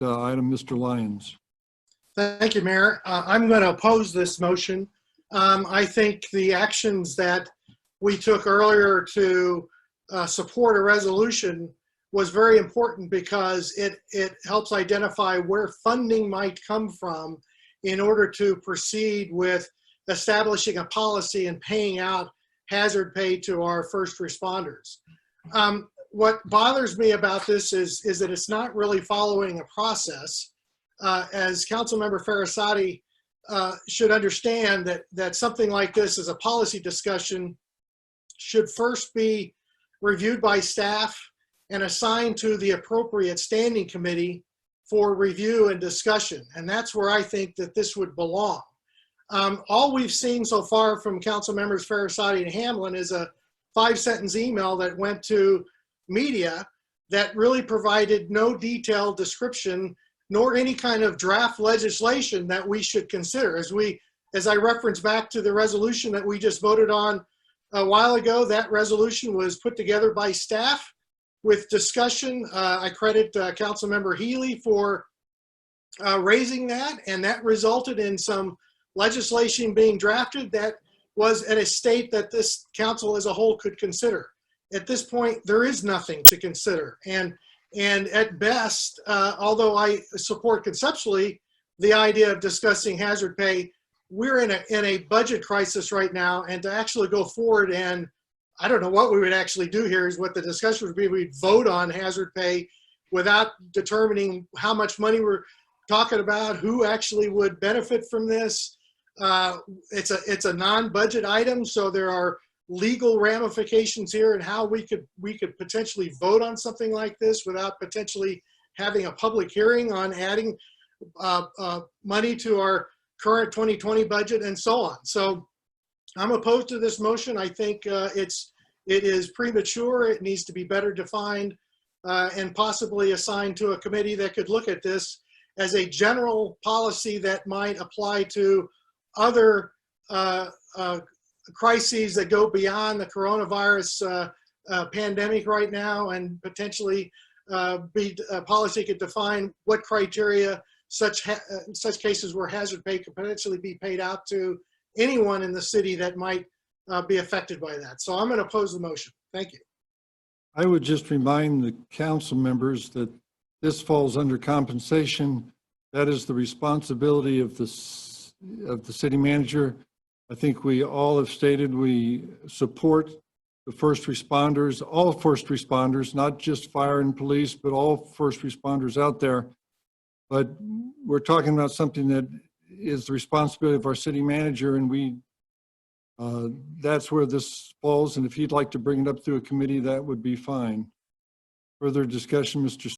item. Mr. Lyons. Thank you, Mayor. I'm going to oppose this motion. I think the actions that we took earlier to support a resolution was very important because it helps identify where funding might come from in order to proceed with establishing a policy and paying out hazard pay to our first responders. What bothers me about this is that it's not really following a process. As Councilmember Farasati should understand that something like this as a policy discussion should first be reviewed by staff and assigned to the appropriate standing committee for review and discussion. And that's where I think that this would belong. All we've seen so far from Council members Farasati and Hamlin is a 5-sentence email that went to media that really provided no detailed description nor any kind of draft legislation that we should consider. As I reference back to the resolution that we just voted on a while ago, that resolution was put together by staff with discussion. I credit Councilmember Healy for raising that, and that resulted in some legislation being drafted that was at a state that this council as a whole could consider. At this point, there is nothing to consider. And at best, although I support conceptually the idea of discussing hazard pay, we're in a budget crisis right now, and to actually go forward and I don't know what we would actually do here is what the discussion would be. We'd vote on hazard pay without determining how much money we're talking about, who actually would benefit from this. It's a non-budget item, so there are legal ramifications here and how we could potentially vote on something like this without potentially having a public hearing on adding money to our current 2020 budget and so on. So I'm opposed to this motion. I think it is premature. It needs to be better defined and possibly assigned to a committee that could look at this as a general policy that might apply to other crises that go beyond the coronavirus pandemic right now, and potentially a policy could define what criteria such cases where hazard pay could potentially be paid out to anyone in the city that might be affected by that. So I'm going to oppose the motion. Thank you. I would just remind the council members that this falls under compensation. That is the responsibility of the city manager. I think we all have stated we support the first responders, all first responders, not just fire and police, but all first responders out there. But we're talking about something that is the responsibility of our city manager, and that's where this falls. And if he'd like to bring it up through a committee, that would be fine. Further discussion, Mr.